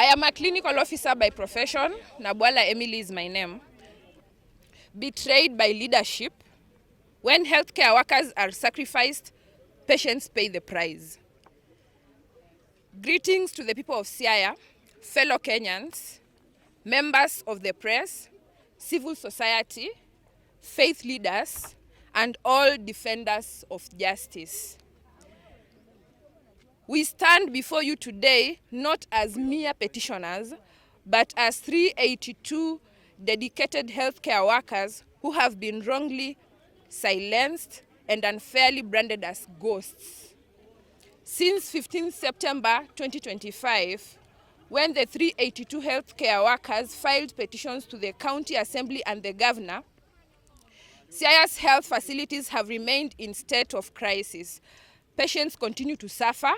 I am a clinical officer by profession. Nabwala Emily is my name. Betrayed by leadership. When healthcare workers are sacrificed, patients pay the price. Greetings to the people of Siaya, fellow Kenyans, members of the press, civil society, faith leaders, and all defenders of justice. We stand before you today not as mere petitioners, but as 382 dedicated healthcare workers who have been wrongly silenced and unfairly branded as ghosts. Since 15 September 2025, when the 382 healthcare workers filed petitions to the County Assembly and the Governor, Siaya's health facilities have remained in state of crisis. Patients continue to suffer,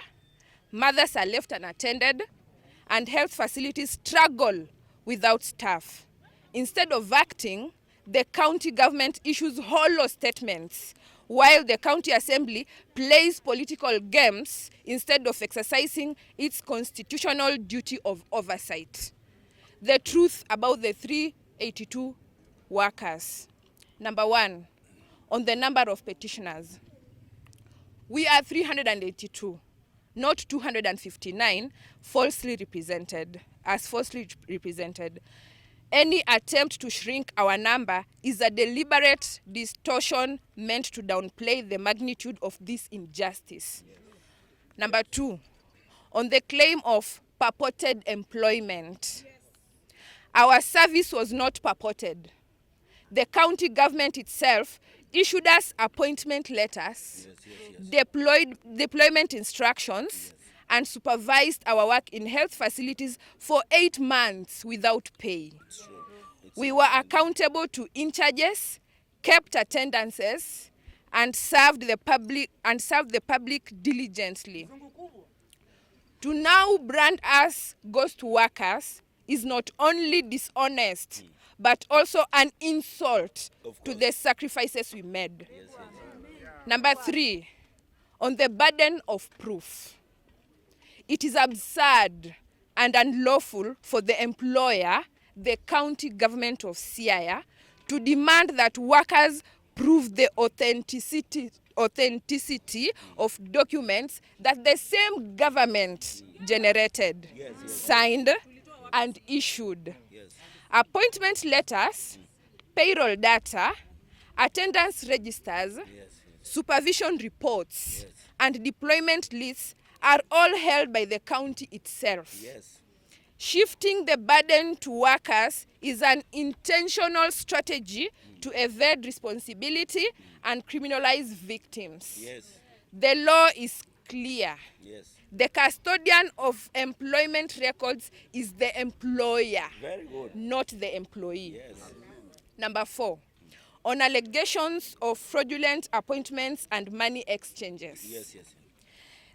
mothers are left unattended, and health facilities struggle without staff. Instead of acting, the county government issues hollow statements, while the county assembly plays political games instead of exercising its constitutional duty of oversight. The truth about the 382 workers. Number one, on the number of petitioners. We are 382, not 259, falsely represented. Any attempt to shrink our number is a deliberate distortion meant to downplay the magnitude of this injustice. Number two, on the claim of purported employment. Our service was not purported. The county government itself issued us appointment letters, deployment instructions, and supervised our work in health facilities for 8 months without pay. We were accountable to in-charges, kept attendances, and served the public diligently. To now brand us ghost workers is not only dishonest, but also an insult to the sacrifices we made. Number three, on the burden of proof. It is absurd and unlawful for the employer, the county government of Siaya, to demand that workers prove the authenticity of documents that the same government generated, signed, and issued. Appointment letters, payroll data, attendance registers, supervision reports, and deployment lists are all held by the county itself. Shifting the burden to workers is an intentional strategy to evade responsibility and criminalize victims. The law is clear. The custodian of employment records is the employer, not the employee. Number four, on allegations of fraudulent appointments and money exchanges.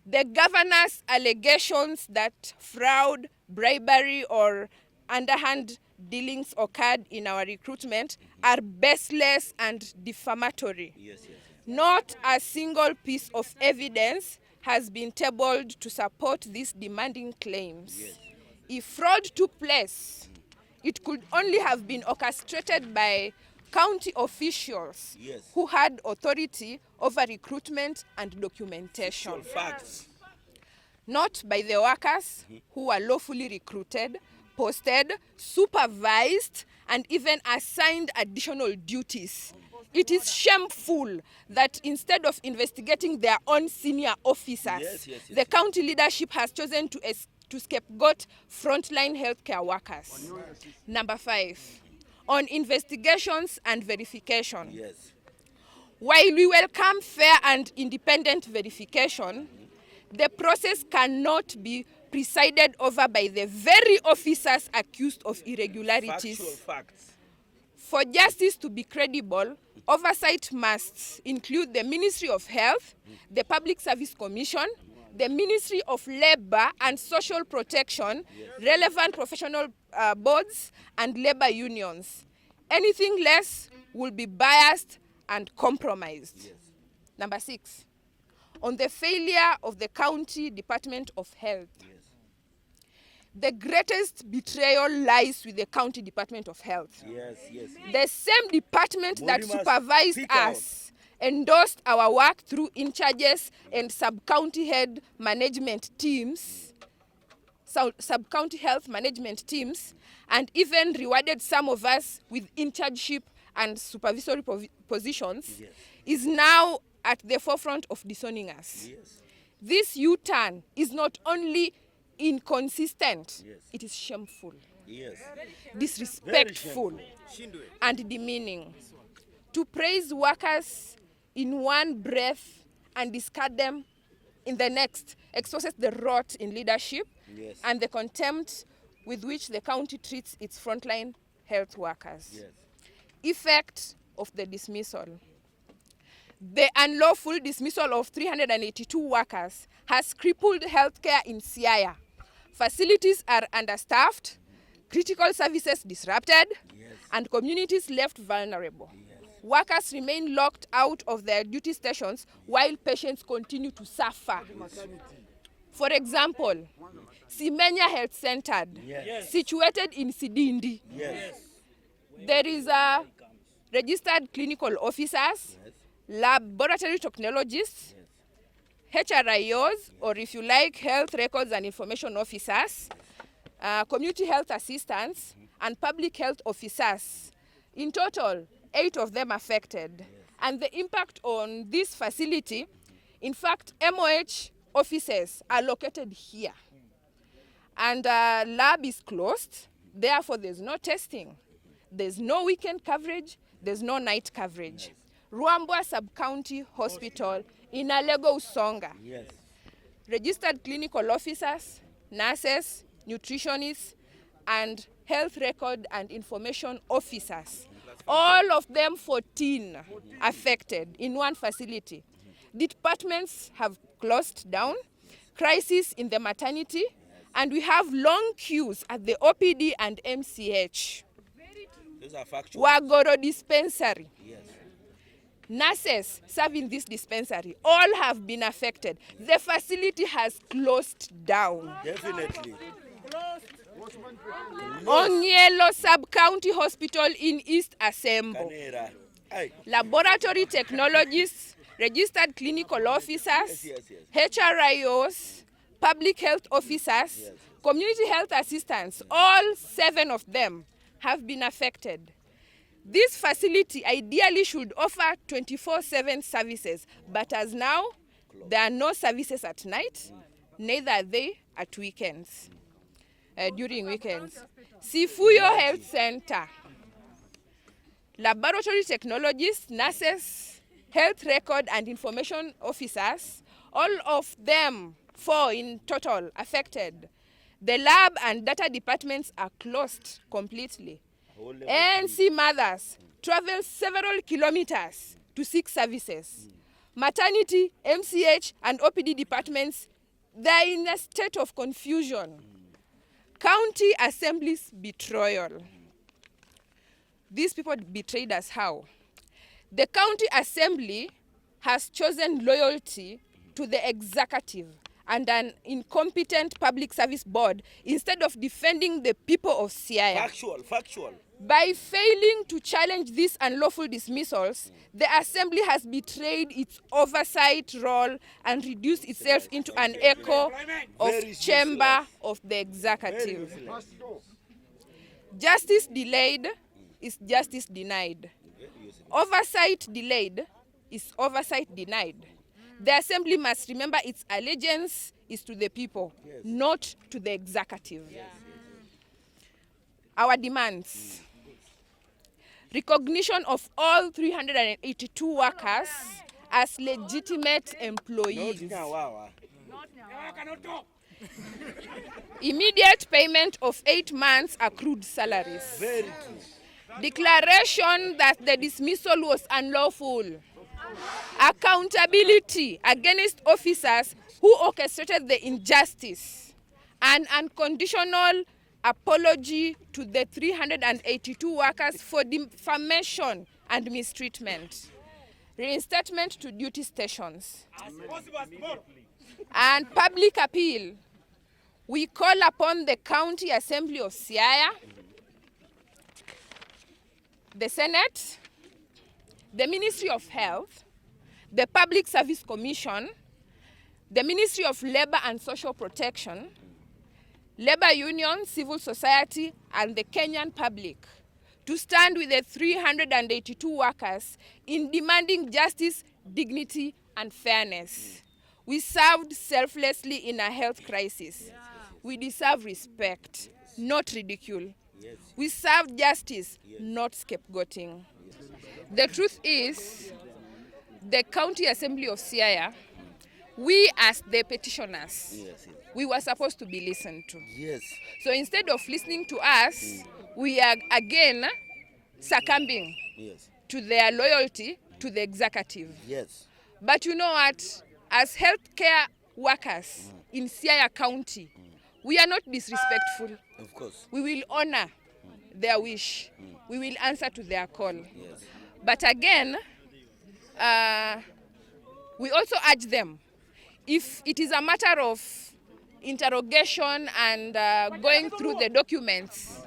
The governor's allegations that fraud, bribery, or underhand dealings occurred in our recruitment are baseless and defamatory. Not a single piece of evidence has been tabled to support these demanding claims. If fraud took place, it could only have been orchestrated by county officials who had authority over recruitment and documentation. Not by the workers who were lawfully recruited, posted, supervised, and even assigned additional duties. It is shameful that instead of investigating their own senior officers, the county leadership has chosen to scapegoat frontline healthcare workers. Number five, on investigations and verification. While we welcome fair and independent verification, the process cannot be presided over by the very officers accused of irregularities. For justice to be credible, oversight must include the Ministry of Health, the Public Service Commission, the Ministry of Labor and Social Protection, relevant professional boards, and labor unions. Anything less will be biased and compromised. Number six, on the failure of the County Department of Health. the greatest betrayal lies with the County Department of Health. Yes. The same department that supervised us, endorsed our work through in-charges and sub-county head management teams, sub-county health management teams, and even rewarded some of us with in-chargeship and supervisory positions, is now at the forefront of disowning us. This U-turn is not only inconsistent, it is shameful, disrespectful, and demeaning. To praise workers in one breath and discard them in the next exposes the rot in leadership and the contempt with which the county treats its frontline health workers. Effect of the dismissal. The unlawful dismissal of 382 workers has crippled healthcare in Siaya. Facilities are understaffed, critical services disrupted, and communities left vulnerable. Workers remain locked out of their duty stations while patients continue to suffer. For example, Simenya Health Center, situated in Sidindi. There is a registered clinical officers, laboratory technologists, HRIOs, or if you like, health records and information officers, community health assistants, and public health officers. In total, 8 of them affected. And the impact on this facility, in fact, MOH offices are located here. And lab is closed, therefore there's no testing. There's no weekend coverage, there's no night coverage. Ruambwa Sub-County Hospital in Alego Usonga. Registered clinical officers, nurses, nutritionists, and health record and information officers. All of them 14 affected in one facility. Departments have closed down, crisis in the maternity, and we have long queues at the OPD and MCH. Those are factual. Wagoro dispensary. Nurses serving this dispensary, all have been affected. The facility has closed down. Definitely. Onyelo Sub-County Hospital in East Asembo. Laboratory technologists, registered clinical officers, HRIOs, public health officers, community health assistants, all 7 of them have been affected. This facility ideally should offer 24/7 services, but as now, there are no services at night, neither are they at weekends, during weekends. Sifuyo Health Center, laboratory technologists, nurses, health record and information officers, all of them 4 in total affected. The lab and data departments are closed completely. ANC mothers travel several kilometers to seek services. Maternity, MCH, and OPD departments, they're in a state of confusion. County Assembly's betrayal. These people betrayed us how? The County Assembly has chosen loyalty to the executive and an incompetent public service board instead of defending the people of Siaya. Factual. By failing to challenge these unlawful dismissals, the Assembly has betrayed its oversight role and reduced itself into an echo of chamber of the executive. Justice delayed is justice denied. Oversight delayed is oversight denied. The Assembly must remember its allegiance is to the people, not to the executive. Our demands. Recognition of all 382 workers as legitimate employees. Immediate payment of 8 months accrued salaries. Declaration that the dismissal was unlawful. Accountability against officers who orchestrated the injustice. An unconditional apology to the 382 workers for defamation and mistreatment. Reinstatement to duty stations. And public appeal we call upon the County Assembly of Siaya, the Senate, the Ministry of Health, the Public Service Commission, the Ministry of Labor and Social Protection, labor unions, civil society, and the Kenyan public to stand with the 382 workers in demanding justice, dignity, and fairness. We served selflessly in a health crisis. We deserve respect, not ridicule. We served justice, not scapegoating. The truth is, the County Assembly of Siaya, we as the petitioners, we were supposed to be listened to. Yes. So instead of listening to us, we are again succumbing to their loyalty to the executive. Yes. But you know what? As healthcare workers in Siaya County, we are not disrespectful. Of course. We will honor their wish. We will answer to their call. Yes. But again, we also urge them, if it is a matter of interrogation and going through the documents,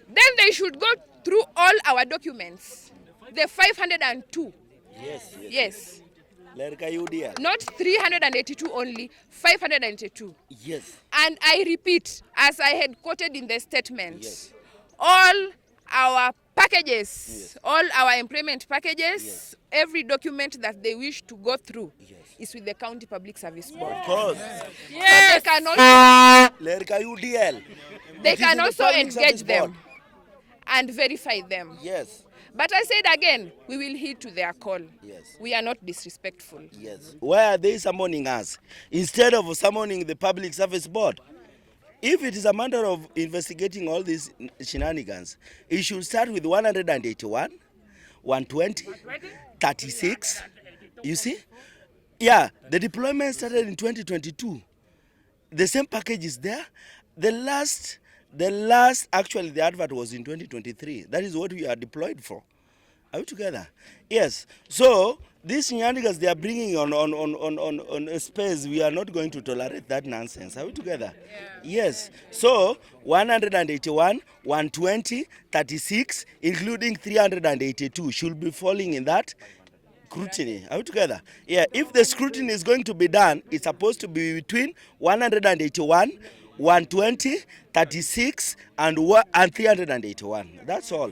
then they should go through all our documents, the 502. Yes. Yes. Lerka UDL. Not 382 only, 582. Yes. And I repeat, as I had quoted in the statement, Yes. all our packages, Yes. all our employment packages, Yes. every document that they wish to go through Yes. is with the County Public Service Board. Of course. Yes. So they can also, Lerka UDL. they It is can in the also Public engage Service them Board. and verify them. Yes. But I said again, we will heed to their call. Yes. We are not disrespectful. Yes. Why are they summoning us instead of summoning the Public Service Board? If it is a matter of investigating all these shenanigans, it should start with 181, 120, 36. You see? Yeah, the deployment started in 2022. The same package is there. The last, actually, the advert was in 2023. That is what we are deployed for. Are we together? Yes. So these shenanigans they are bringing on a space, we are not going to tolerate that nonsense. Are we together? Yeah. Yes. So 181, 120, 36, including 382 should be falling in that scrutiny. Are we together? Yeah. If the scrutiny is going to be done, it's supposed to be between 181, 120, 36, and 381. That's all.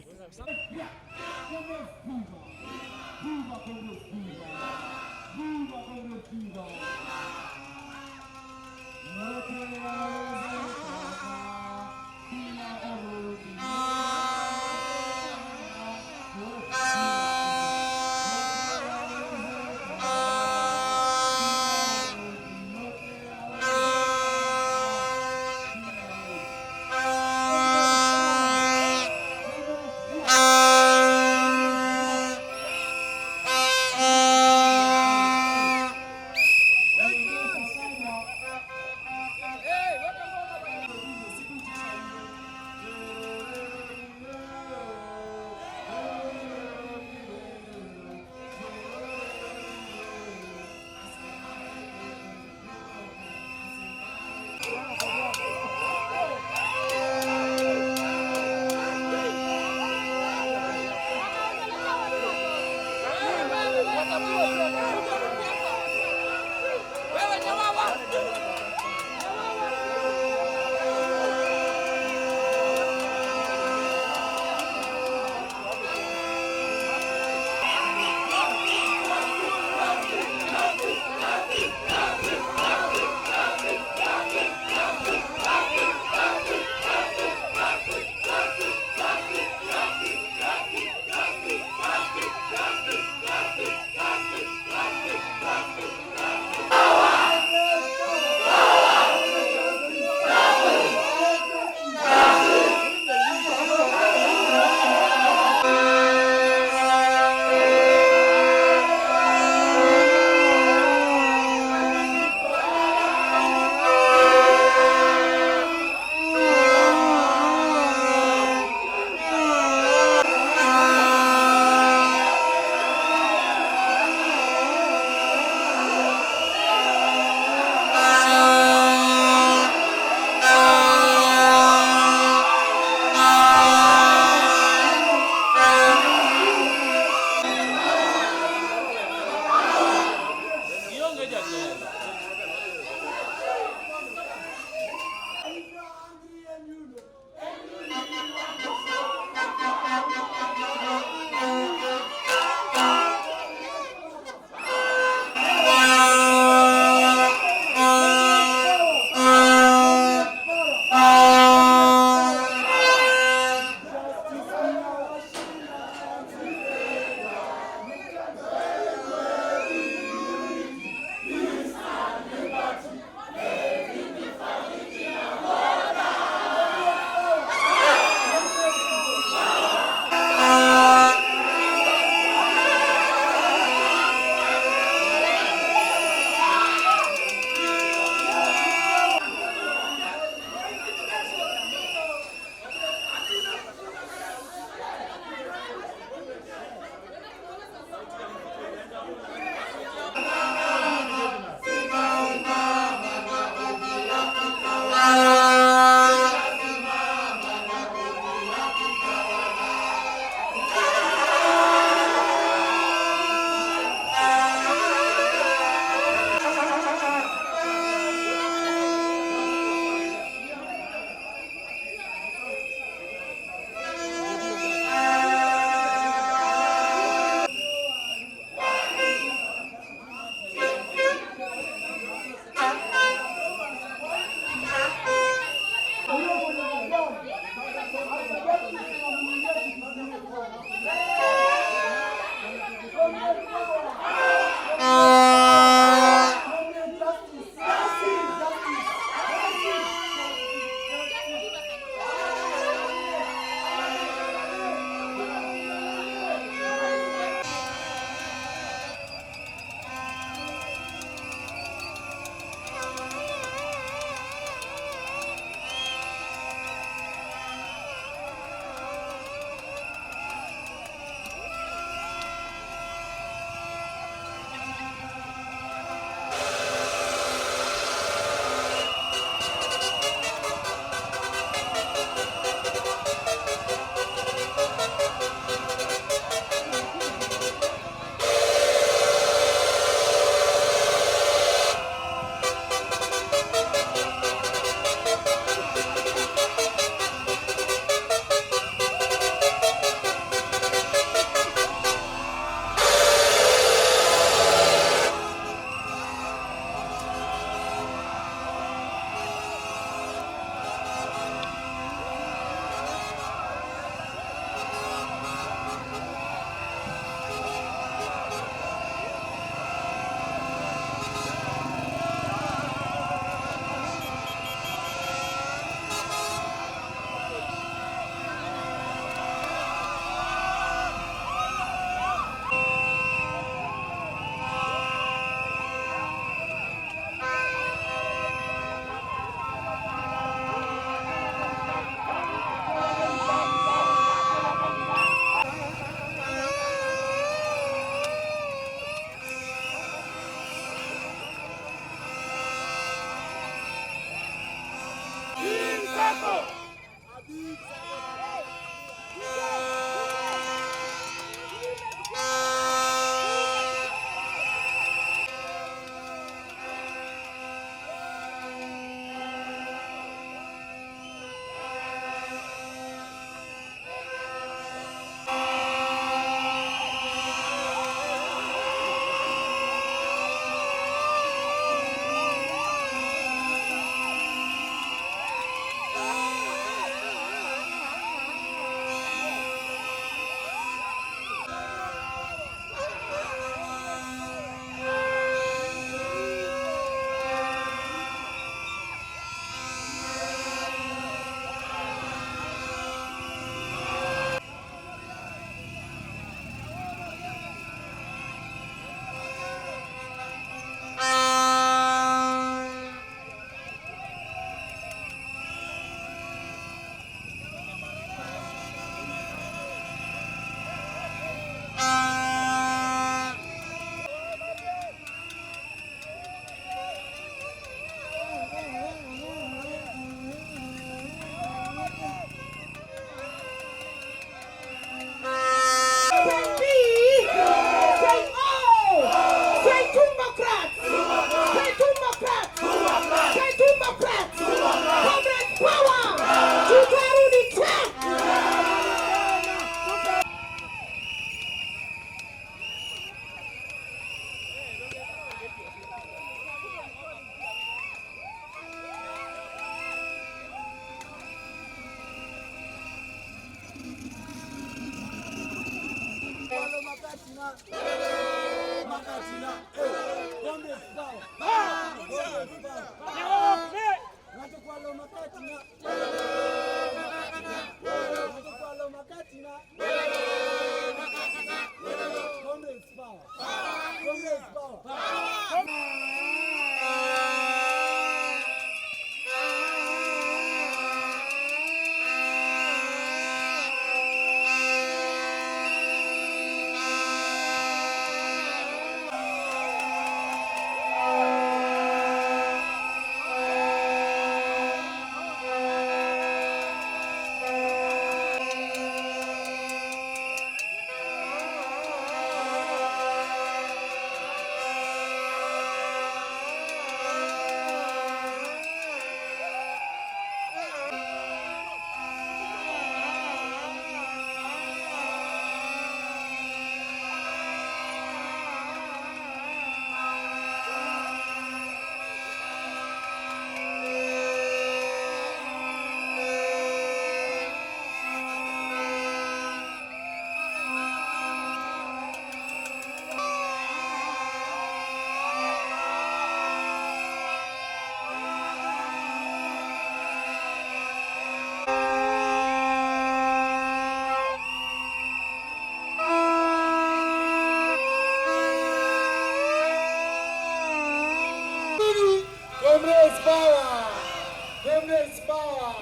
Comrades power.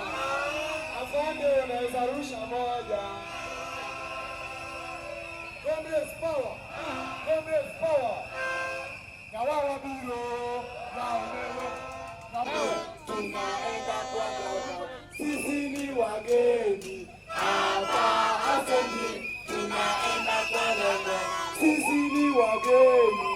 Afande unaweza rusha moja. Comrades power. Comrades power. Na wawa biro. Na umeme. Na tunaenda kwa kwa. Sisi ni wageni. Hapa Assembly tunaenda kwa kwa. Sisi ni wageni.